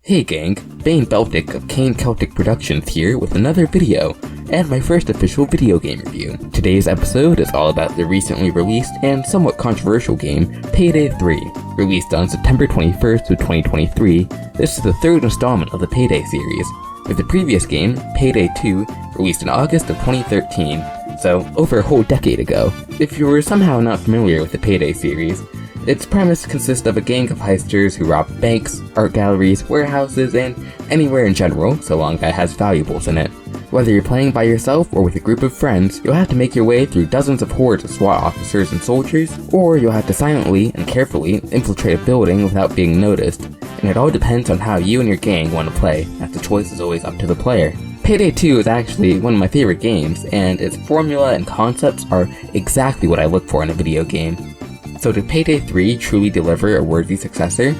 Hey gang, Keltic of Cain Keltic Productions here with another video, and my first official video game review. Today's episode is all about the recently released and somewhat controversial game, Payday 3. Released on September 21st of 2023, this is the third installment of the Payday series, with the previous game, Payday 2, released in August of 2013, so over a whole decade ago. If you were somehow not familiar with the Payday series, its premise consists of a gang of heisters who rob banks, art galleries, warehouses, and anywhere in general, so long that it has valuables in it. Whether you're playing by yourself or with a group of friends, you'll have to make your way through dozens of hordes of SWAT officers and soldiers, or you'll have to silently and carefully infiltrate a building without being noticed, and it all depends on how you and your gang want to play, as the choice is always up to the player. Payday 2 is actually one of my favorite games, and its formula and concepts are exactly what I look for in a video game. So did Payday 3 truly deliver a worthy successor?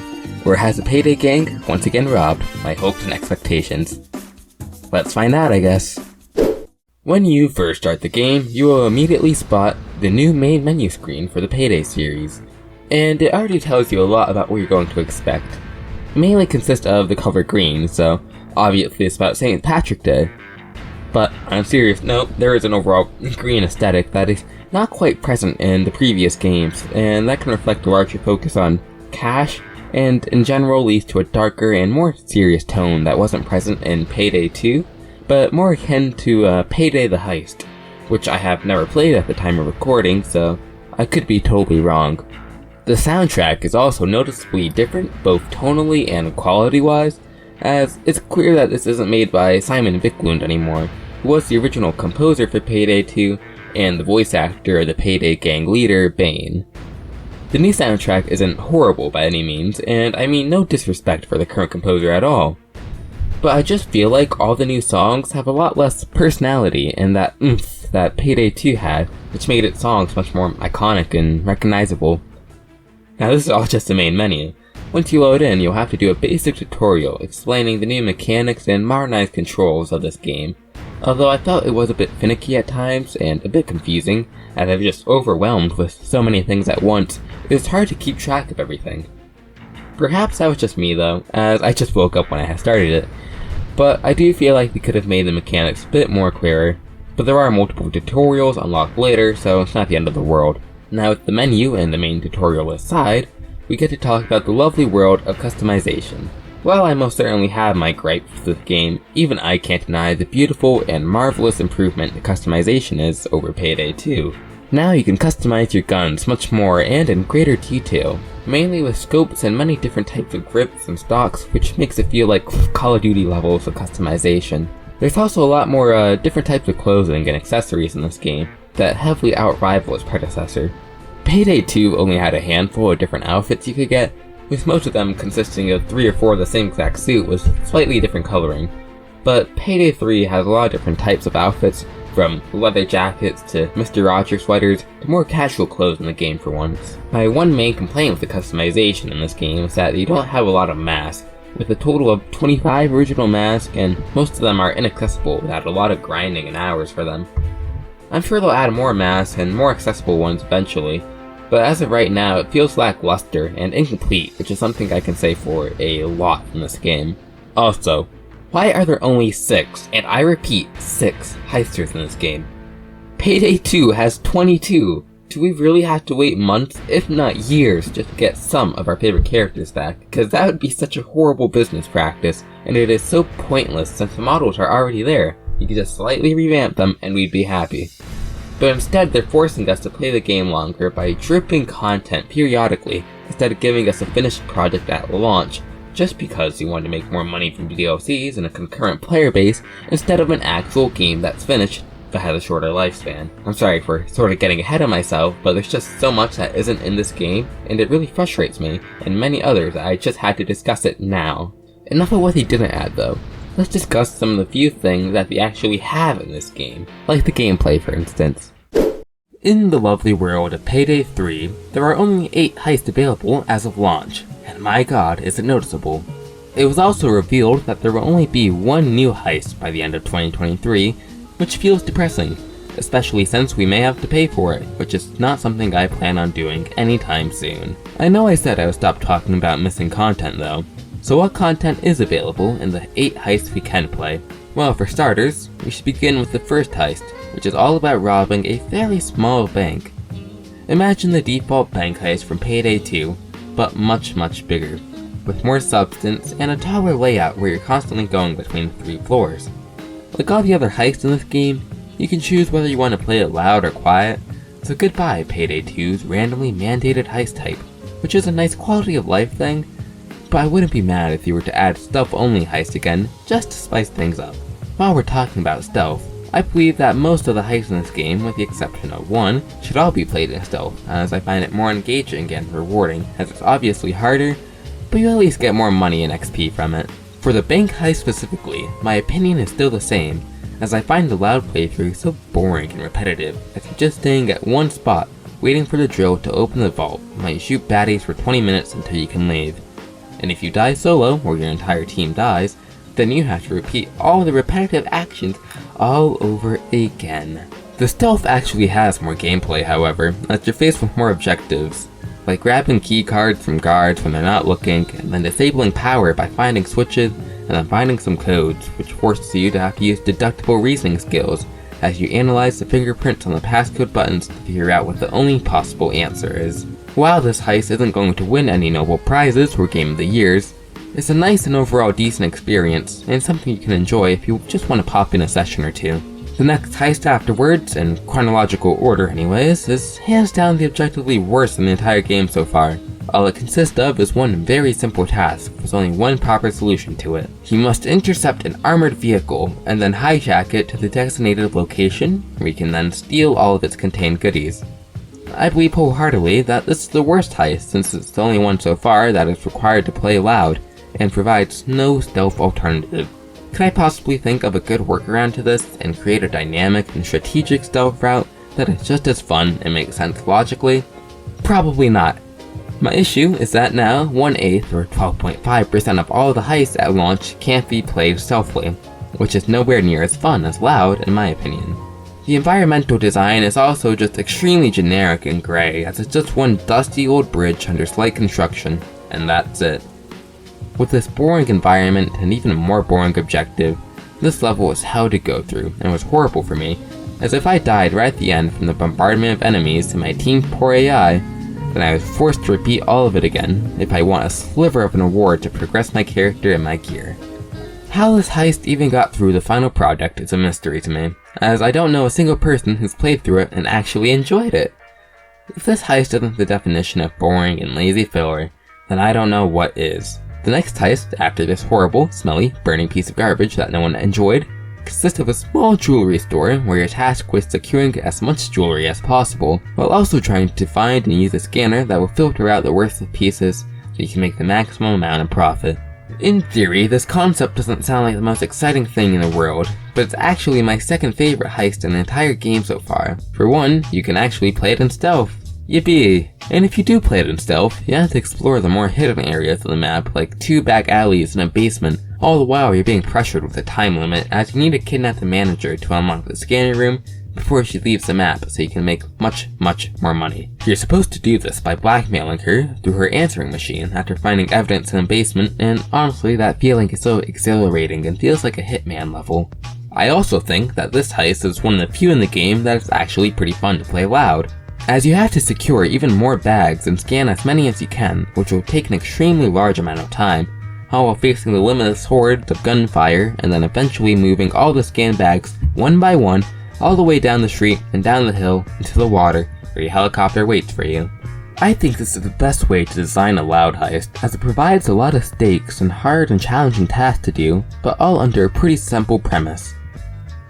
Or has the Payday gang once again robbed my hopes and expectations? Let's find out, I guess. When you first start the game, you will immediately spot the new main menu screen for the Payday series, and it already tells you a lot about what you're going to expect. It mainly consists of the color green, so obviously it's about St. Patrick's Day. But on a serious note, there is an overall green aesthetic that is not quite present in the previous games, and that can reflect a larger focus on cash, and in general leads to a darker and more serious tone that wasn't present in Payday 2, but more akin to Payday the Heist, which I have never played at the time of recording, so I could be totally wrong. The soundtrack is also noticeably different, both tonally and quality-wise, as it's clear that this isn't made by Simon Viklund anymore, who was the original composer for Payday 2, and the voice actor of the Payday gang leader, Bane. The new soundtrack isn't horrible by any means, and I mean no disrespect for the current composer at all. But I just feel like all the new songs have a lot less personality and that oomph that Payday 2 had, which made its songs much more iconic and recognizable. Now this is all just the main menu. Once you load in, you'll have to do a basic tutorial explaining the new mechanics and modernized controls of this game. Although I felt it was a bit finicky at times and a bit confusing, as I was just overwhelmed with so many things at once, it was hard to keep track of everything. Perhaps that was just me though, as I just woke up when I had started it, but I do feel like we could have made the mechanics a bit more clearer, but there are multiple tutorials unlocked later, so it's not the end of the world. Now with the menu and the main tutorial aside, we get to talk about the lovely world of customization. While I most certainly have my gripes with the game, even I can't deny the beautiful and marvelous improvement the customization is over Payday 2. Now you can customize your guns much more and in greater detail, mainly with scopes and many different types of grips and stocks, which makes it feel like Call of Duty levels of customization. There's also a lot more different types of clothing and accessories in this game that heavily outrival its predecessor. Payday 2 only had a handful of different outfits you could get, with most of them consisting of 3 or 4 of the same exact suit with slightly different coloring. But Payday 3 has a lot of different types of outfits, from leather jackets to Mr. Rogers sweaters to more casual clothes in the game for once. My one main complaint with the customization in this game is that you don't have a lot of masks, with a total of 25 original masks, and most of them are inaccessible without a lot of grinding and hours for them. I'm sure they'll add more masks and more accessible ones eventually, but as of right now, it feels lackluster and incomplete, which is something I can say for a lot in this game. Also, why are there only 6, and I repeat 6, heisters in this game? Payday 2 has 22! Do we really have to wait months, if not years, just to get some of our favorite characters back? Because that would be such a horrible business practice, and it is so pointless since the models are already there. You could just slightly revamp them and we'd be happy. But instead they're forcing us to play the game longer by dripping content periodically instead of giving us a finished project at launch, just because you want to make more money from DLCs and a concurrent player base instead of an actual game that's finished but has a shorter lifespan. I'm sorry for sort of getting ahead of myself, but there's just so much that isn't in this game, and it really frustrates me, and many others that I just had to discuss it now. Enough of what he didn't add though. Let's discuss some of the few things that we actually have in this game, like the gameplay for instance. In the lovely world of Payday 3, there are only 8 heists available as of launch, and my god is it noticeable. It was also revealed that there will only be one new heist by the end of 2023, which feels depressing, especially since we may have to pay for it, which is not something I plan on doing anytime soon. I know I said I would stop talking about missing content though, So what content is available in the 8 heists we can play? Well, for starters, we should begin with the first heist, which is all about robbing a very small bank. Imagine the default bank heist from Payday 2, but much bigger, with more substance and a taller layout where you're constantly going between 3 floors. Like all the other heists in this game, you can choose whether you want to play it loud or quiet, so goodbye Payday 2's randomly mandated heist type, which is a nice quality of life thing, but I wouldn't be mad if you were to add stealth-only heist again, just to spice things up. While we're talking about stealth, I believe that most of the heists in this game, with the exception of one, should all be played in stealth, as I find it more engaging and rewarding, as it's obviously harder, but you at least get more money and XP from it. For the bank heist specifically, my opinion is still the same, as I find the loud playthrough so boring and repetitive, as you're just staying at one spot, waiting for the drill to open the vault, while you shoot baddies for 20 minutes until you can leave. And if you die solo, or your entire team dies, then you have to repeat all the repetitive actions all over again. The stealth actually has more gameplay, however, as you're faced with more objectives, like grabbing key cards from guards when they're not looking, and then disabling power by finding switches, and then finding some codes, which forces you to have to use deductible reasoning skills, as you analyze the fingerprints on the passcode buttons to figure out what the only possible answer is. While this heist isn't going to win any Nobel Prizes or Game of the Years, it's a nice and overall decent experience, and something you can enjoy if you just want to pop in a session or two. The next heist afterwards, in chronological order anyways, is hands down the objectively worst in the entire game so far. All it consists of is one very simple task, with only one proper solution to it. You must intercept an armored vehicle, and then hijack it to the designated location, where you can then steal all of its contained goodies. I believe wholeheartedly that this is the worst heist, since it's the only one so far that is required to play loud, and provides no stealth alternative. Could I possibly think of a good workaround to this and create a dynamic and strategic stealth route that is just as fun and makes sense logically? Probably not. My issue is that now 1/8 or 12.5% of all the heists at launch can't be played stealthily, which is nowhere near as fun as loud in my opinion. The environmental design is also just extremely generic and grey, as it's just one dusty old bridge under slight construction, and that's it. With this boring environment and even a more boring objective, this level was hell to go through and was horrible for me, as if I died right at the end from the bombardment of enemies and my team's poor AI, then I was forced to repeat all of it again if I want a sliver of an award to progress my character and my gear. How this heist even got through the final product is a mystery to me, as I don't know a single person who's played through it and actually enjoyed it. If this heist isn't the definition of boring and lazy filler, then I don't know what is. The next heist, after this horrible, smelly, burning piece of garbage that no one enjoyed, consists of a small jewelry store where you're tasked with securing as much jewelry as possible, while also trying to find and use a scanner that will filter out the worst of pieces so you can make the maximum amount of profit. In theory, this concept doesn't sound like the most exciting thing in the world, but it's actually my second favorite heist in the entire game so far. For one, you can actually play it in stealth. Yippee! And if you do play it in stealth, you have to explore the more hidden areas of the map, like 2 back alleys and a basement, all the while you're being pressured with a time limit, as you need to kidnap the manager to unlock the scanning room before she leaves the map so you can make much more money. You're supposed to do this by blackmailing her through her answering machine after finding evidence in the basement, and honestly that feeling is so exhilarating and feels like a Hitman level. I also think that this heist is one of the few in the game that is actually pretty fun to play loud, as you have to secure even more bags and scan as many as you can, which will take an extremely large amount of time, all while facing the limitless hordes of gunfire and then eventually moving all the scanned bags one by one all the way down the street and down the hill into the water where your helicopter waits for you. I think this is the best way to design a loud heist, as it provides a lot of stakes and hard and challenging tasks to do, but all under a pretty simple premise.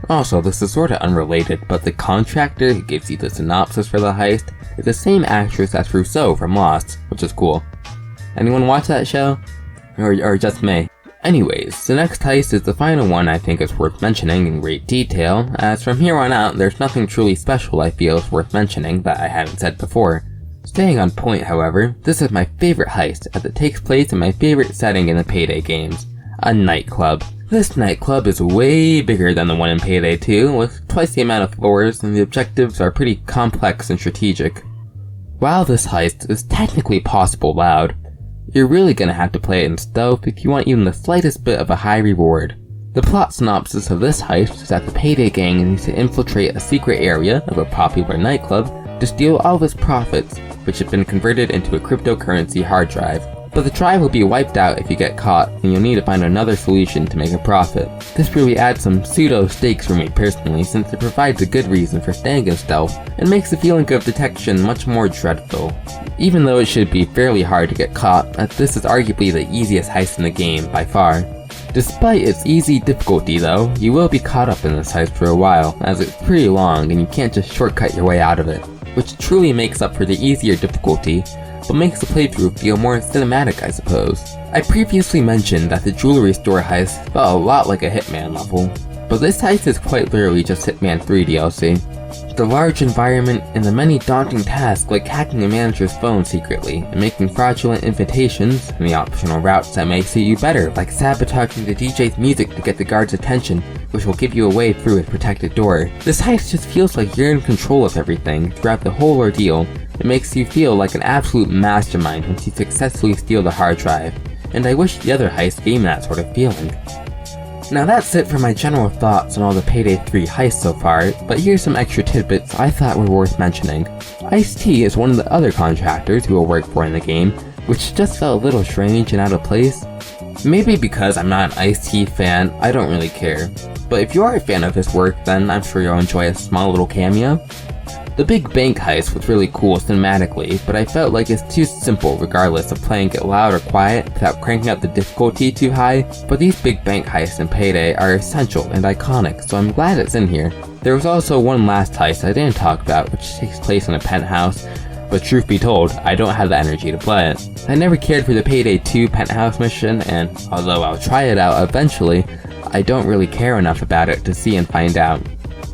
Also, this is sorta unrelated, but the contractor who gives you the synopsis for the heist is the same actress as Rousseau from Lost, which is cool. Anyone watch that show? Or just me? Anyways, the next heist is the final one I think is worth mentioning in great detail, as from here on out there's nothing truly special I feel is worth mentioning that I haven't said before. Staying on point, however, this is my favorite heist as it takes place in my favorite setting in the Payday games, a nightclub. This nightclub is way bigger than the one in Payday 2, with twice the amount of floors, and the objectives are pretty complex and strategic. While this heist is technically possible loud, You're really gonna have to play it in stealth if you want even the slightest bit of a high reward. The plot synopsis of this heist is that the Payday gang needs to infiltrate a secret area of a popular nightclub to steal all of its profits, which have been converted into a cryptocurrency hard drive. But the drive will be wiped out if you get caught, and you'll need to find another solution to make a profit. This really adds some pseudo stakes for me personally, since it provides a good reason for staying in stealth and makes the feeling of detection much more dreadful. Even though it should be fairly hard to get caught, as this is arguably the easiest heist in the game by far. Despite its easy difficulty though, you will be caught up in this heist for a while, as it's pretty long and you can't just shortcut your way out of it, which truly makes up for the easier difficulty, but makes the playthrough feel more cinematic, I suppose. I previously mentioned that the jewelry store heist felt a lot like a Hitman level, but this heist is quite literally just Hitman 3 DLC. The large environment and the many daunting tasks like hacking a manager's phone secretly and making fraudulent invitations, and the optional routes that may suit you better, like sabotaging the DJ's music to get the guard's attention, which will give you a way through a protected door. This heist just feels like you're in control of everything throughout the whole ordeal. It makes you feel like an absolute mastermind once you successfully steal the hard drive, and I wish the other heists gave me that sort of feeling. Now that's it for my general thoughts on all the Payday 3 heists so far, but here's some extra tidbits I thought were worth mentioning. Ice-T is one of the other contractors who will work for in the game, which just felt a little strange and out of place. Maybe because I'm not an Ice-T fan, I don't really care. But if you are a fan of his work, then I'm sure you'll enjoy a small little cameo. The big bank heist was really cool cinematically, but I felt like it's too simple regardless of playing it loud or quiet without cranking up the difficulty too high, but these big bank heists in Payday are essential and iconic, so I'm glad it's in here. There was also one last heist I didn't talk about, which takes place in a penthouse, but truth be told, I don't have the energy to play it. I never cared for the Payday 2 penthouse mission, and although I'll try it out eventually, I don't really care enough about it to see and find out.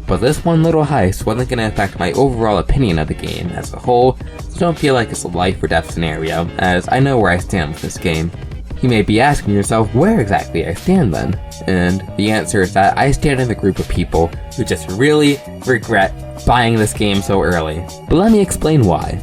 But this one little heist wasn't going to affect my overall opinion of the game as a whole, so don't feel like it's a life or death scenario, as I know where I stand with this game. You may be asking yourself where exactly I stand then, and the answer is that I stand in the group of people who just really regret buying this game so early. But let me explain why.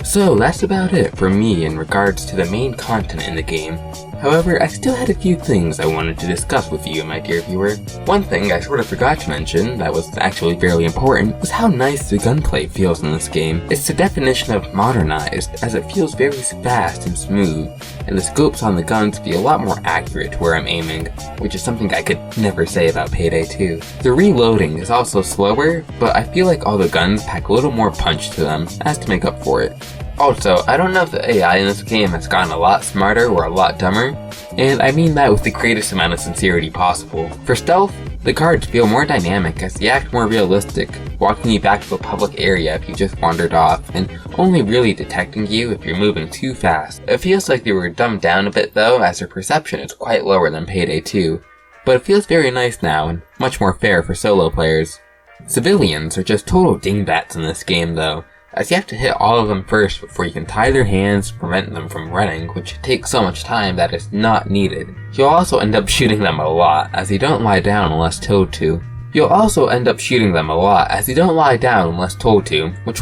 So that's about it for me in regards to the main content in the game. However, I still had a few things I wanted to discuss with you, my dear viewer. One thing I sort of forgot to mention that was actually fairly important was how nice the gunplay feels in this game. It's the definition of modernized, as it feels very fast and smooth, and the scopes on the guns feel a lot more accurate to where I'm aiming, which is something I could never say about Payday 2. The reloading is also slower, but I feel like all the guns pack a little more punch to them, as to make up for it. Also, I don't know if the AI in this game has gotten a lot smarter or a lot dumber, and I mean that with the greatest amount of sincerity possible. For stealth, the guards feel more dynamic as they act more realistic, walking you back to a public area if you just wandered off, and only really detecting you if you're moving too fast. It feels like they were dumbed down a bit though, as their perception is quite lower than Payday 2, but it feels very nice now and much more fair for solo players. Civilians are just total dingbats in this game though, as you have to hit all of them first before you can tie their hands to prevent them from running, which takes so much time that is not needed. You'll also end up shooting them a lot, as they don't lie down unless told to. Which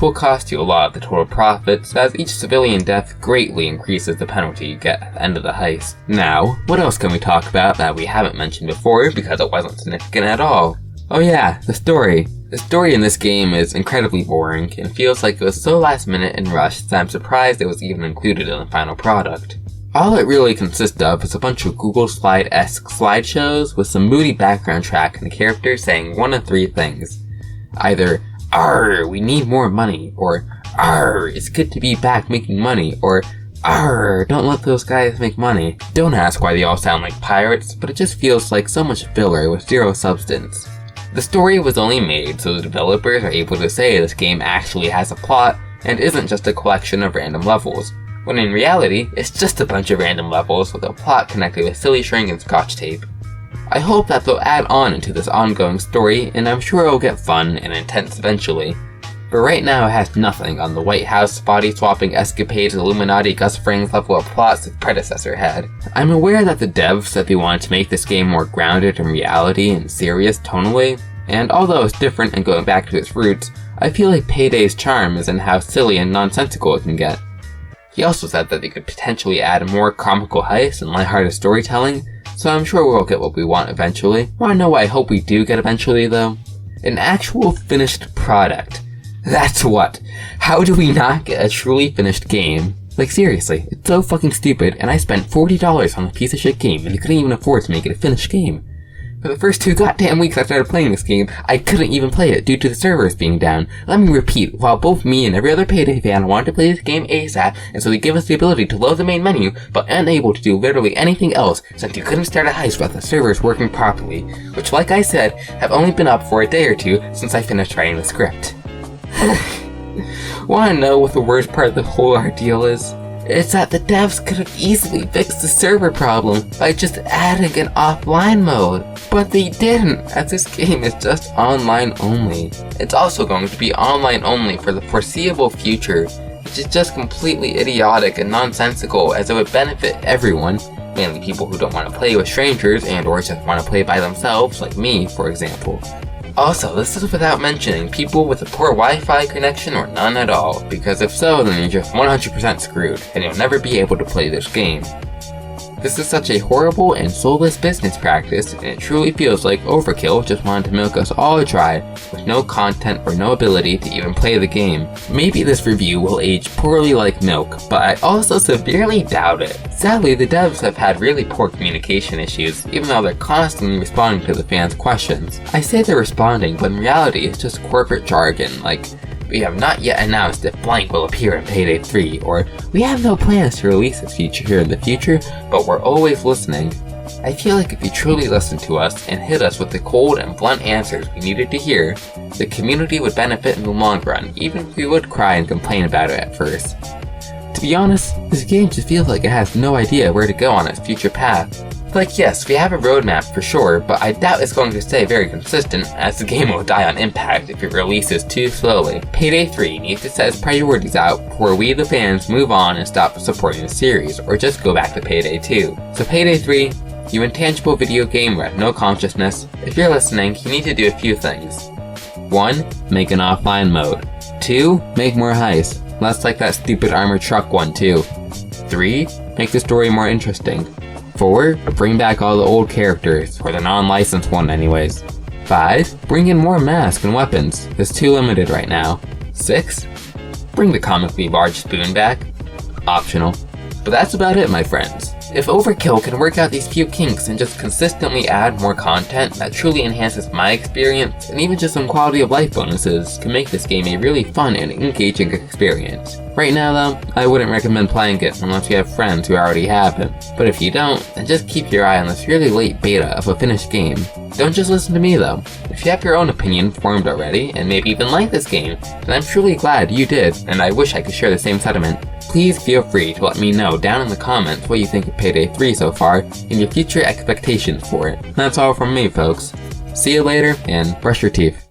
will cost you a lot of the total profits, as each civilian death greatly increases the penalty you get at the end of the heist. Now, what else can we talk about that we haven't mentioned before because it wasn't significant at all? Oh yeah, the story. The story in this game is incredibly boring, and feels like it was so last minute and rushed that I'm surprised it was even included in the final product. All it really consists of is a bunch of Google Slide-esque slideshows with some moody background track and a character saying one of three things. Either, "Arr, we need more money," or "Arr, it's good to be back making money," or "Arr, don't let those guys make money." Don't ask why they all sound like pirates, but it just feels like so much filler with zero substance. The story was only made so the developers are able to say this game actually has a plot and isn't just a collection of random levels, when in reality, it's just a bunch of random levels with a plot connected with silly string and scotch tape. I hope that they'll add on into this ongoing story, and I'm sure it'll get fun and intense eventually. But right now it has nothing on the White House body-swapping escapades Illuminati Gus Frings level of plots its predecessor had. I'm aware that the devs said they wanted to make this game more grounded in reality and serious tonally, and although it's different and going back to its roots, I feel like Payday's charm is in how silly and nonsensical it can get. He also said that they could potentially add more comical heists and lighthearted storytelling, so I'm sure we'll get what we want eventually. Wanna know what I hope we do get eventually though? An actual finished product. That's what. How do we not get a truly finished game? Like seriously, it's so fucking stupid, and I spent $40 on a piece of shit game and you couldn't even afford to make it a finished game. For the first 2 goddamn weeks I started playing this game, I couldn't even play it due to the servers being down. Let me repeat, while both me and every other Payday fan wanted to play this game ASAP, and so they give us the ability to load the main menu, but unable to do literally anything else since you couldn't start a heist without the servers working properly, which like I said, have only been up for a day or 2 since I finished writing the script. Wanna know what the worst part of the whole ordeal is? It's that the devs could have easily fixed the server problem by just adding an offline mode. But they didn't, as this game is just online only. It's also going to be online only for the foreseeable future, which is just completely idiotic and nonsensical, as it would benefit everyone, mainly people who don't want to play with strangers and or just want to play by themselves, like me, for example. Also, this is without mentioning people with a poor Wi-Fi connection or none at all, because if so, then you're just 100% screwed, and you'll never be able to play this game. This is such a horrible and soulless business practice, and it truly feels like Overkill just wanted to milk us all dry, with no content or no ability to even play the game. Maybe this review will age poorly like milk, but I also severely doubt it. Sadly, the devs have had really poor communication issues, even though they're constantly responding to the fans' questions. I say they're responding, but in reality it's just corporate jargon, like, "We have not yet announced if blank will appear in Payday 3, or "We have no plans to release this feature here in the future, but we're always listening." I feel like if you truly listened to us and hit us with the cold and blunt answers we needed to hear, the community would benefit in the long run, even if we would cry and complain about it at first. To be honest, this game just feels like it has no idea where to go on its future path. Like yes, we have a roadmap for sure, but I doubt it's going to stay very consistent, as the game will die on impact if it releases too slowly. Payday 3 needs to set its priorities out before we the fans move on and stop supporting the series, or just go back to Payday 2. So Payday 3, you intangible video game with no consciousness, if you're listening, you need to do a few things. 1. Make an offline mode. 2. Make more heists, less like that stupid armored truck one too. 3. Make the story more interesting. 4. Bring back all the old characters, or the non-licensed one anyways. 5. Bring in more masks and weapons, it's too limited right now. 6. Bring the comically large spoon back. Optional. But that's about it, my friends. If Overkill can work out these few kinks and just consistently add more content that truly enhances my experience, and even just some quality of life bonuses, can make this game a really fun and engaging experience. Right now though, I wouldn't recommend playing it unless you have friends who already have it. But if you don't, then just keep your eye on this really late beta of a finished game. Don't just listen to me though. If you have your own opinion formed already, and maybe even like this game, then I'm truly glad you did, and I wish I could share the same sentiment. Please feel free to let me know down in the comments what you think of Payday 3 so far, and your future expectations for it. That's all from me, folks. See you later, and brush your teeth.